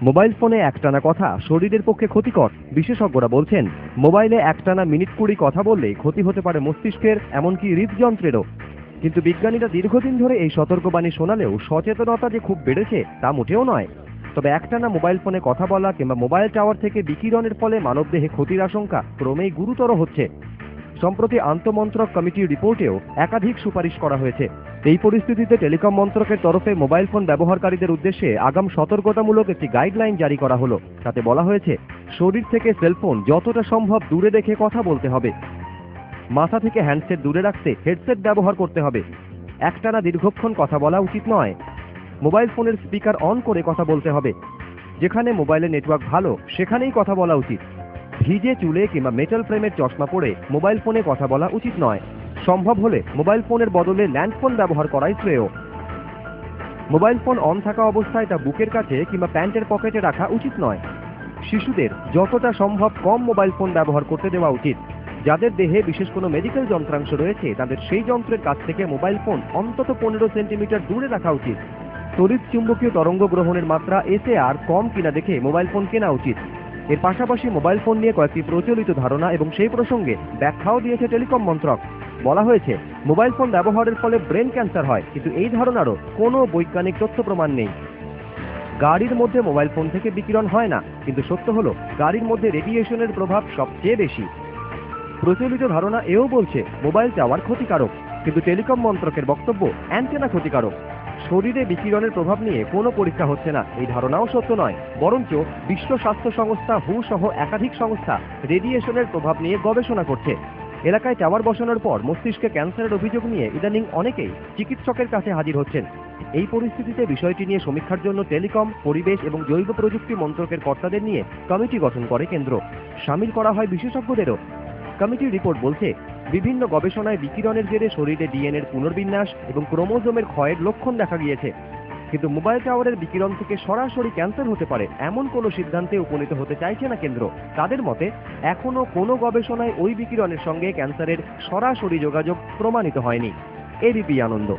Mobile ফোনে একটানা কথা শরীরের পক্ষে ক্ষতিকর। বিশেষজ্ঞরা বলছেন, মোবাইলে একটানা মিনিট 20 কথা বললে ক্ষতি হতে পারে মস্তিষ্কের, এমনকি হৃদযন্ত্রেরও। কিন্তু বিজ্ঞানীরা দীর্ঘদিন ধরে এই সতর্কবাণী শোনালেও সচেতনতা যে খুব বেড়েছে তা মোটেও নয়। তবে একটানা মোবাইল ফোনে কথা বলা কিংবা মোবাইল টাওয়ার থেকে বিকিরণের ফলে মানবদেহে ক্ষতির আশঙ্কা ক্রমেই গুরুতর হচ্ছে। সম্প্রতি আন্তঃমন্ত্রক কমিটির রিপোর্টেও একাধিক সুপারিশ করা হয়েছে। এই পরিস্থিতিতে টেলিকম মন্ত্রকের তরফে মোবাইল ফোন ব্যবহারকারীদের উদ্দেশ্যে আগাম সতর্কতামূলক একটি গাইডলাইন জারি করা হলো। তাতে বলা হয়েছে, শরীর থেকে সেলফোন যতটা সম্ভব দূরে রেখে কথা বলতে হবে। মাথা থেকে হ্যান্ডসেট দূরে রাখতে হেডসেট ব্যবহার করতে হবে। একটানা দীর্ঘক্ষণ কথা বলা উচিত নয়। মোবাইল ফোনের স্পিকার অন করে কথা বলতে হবে। যেখানে মোবাইলের নেটওয়ার্ক ভালো সেখানেই কথা বলা উচিত। ভিজে চুলে কিংবা মেটাল ফ্রেমের চশমা পরে মোবাইল ফোনে কথা বলা উচিত নয়। সম্ভব হলে মোবাইল ফোনের বদলে ল্যান্ডফোন ব্যবহার করাই শ্রেয়। মোবাইল ফোন অন থাকা অবস্থায় তা বুকের কাছে কিংবা প্যান্টের পকেটে রাখা উচিত নয়। শিশুদের যতটা সম্ভব কম মোবাইল ফোন ব্যবহার করতে দেওয়া উচিত। যাদের দেহে বিশেষ কোনো মেডিকেল যন্ত্রাংশ রয়েছে তাদের সেই যন্ত্রের কাছ থেকে মোবাইল ফোন অন্তত 15 সেন্টিমিটার দূরে রাখা উচিত। তড়িৎ চুম্বকীয় তরঙ্গ গ্রহণের মাত্রা SAR কম কিনা দেখে মোবাইল ফোন কেনা উচিত। এর পাশাপাশি মোবাইল ফোন নিয়ে কয়েকটি প্রচলিত ধারণা এবং সেই প্রসঙ্গে ব্যাখ্যাও দিয়েছে টেলিকম মন্ত্রক। বলা হয়েছে, মোবাইল ফোন ব্যবহারের ফলে ব্রেন ক্যান্সার হয়, কিন্তু এই ধারণারও কোনো বৈজ্ঞানিক তথ্য প্রমাণ নেই। গাড়ির মধ্যে মোবাইল ফোন থেকে বিকিরণ হয় না, কিন্তু সত্য হলো গাড়ির মধ্যে রেডিয়েশনের প্রভাব সবচেয়ে বেশি। প্রচলিত ধারণা এও বলছে মোবাইল টাওয়ার ক্ষতিকারক, কিন্তু টেলিকম মন্ত্রকের বক্তব্য অ্যান্টেনা ক্ষতিকারক। শরীরে বিকিরণের প্রভাব নিয়ে কোনো পরীক্ষা হচ্ছে না, এই ধারণাও সত্য নয়। বরঞ্চ বিশ্ব স্বাস্থ্য সংস্থা WHO সহ একাধিক সংস্থা রেডিয়েশনের প্রভাব নিয়ে গবেষণা করছে। এলাকায় টাওয়ার বসানোর পর মস্তিষ্কে ক্যান্সারের অভিযোগ নিয়ে ইদানিং অনেকেই চিকিৎসকের কাছে হাজির হচ্ছেন। এই পরিস্থিতিতে বিষয়টি নিয়ে সমীক্ষার জন্য টেলিকম, পরিবেশ এবং জৈব প্রযুক্তি মন্ত্রকের কর্তাদের নিয়ে কমিটি গঠন করে কেন্দ্র। সামিল করা হয় বিশেষজ্ঞদেরও। কমিটির রিপোর্ট বলছে, বিভিন্ন গবেষণায় বিকিরণের জেরে শরীরে ডিএনএর পুনর্বিন্যাস এবং ক্রোমোজোমের ক্ষয়ের লক্ষণ দেখা গিয়েছে। কিন্তু মোবাইল টাওয়ারের বিকিরণ থেকে সরাসরি ক্যান্সার হতে পারে এমন কোনো সিদ্ধান্তে উপনীত হতে চাইছে না কেন্দ্র। তাদের মতে, এখনো কোনো গবেষণায় ওই বিকিরণের সঙ্গে ক্যান্সারের সরাসরি যোগাযোগ প্রমাণিত হয়নি। এবিপি আনন্দ।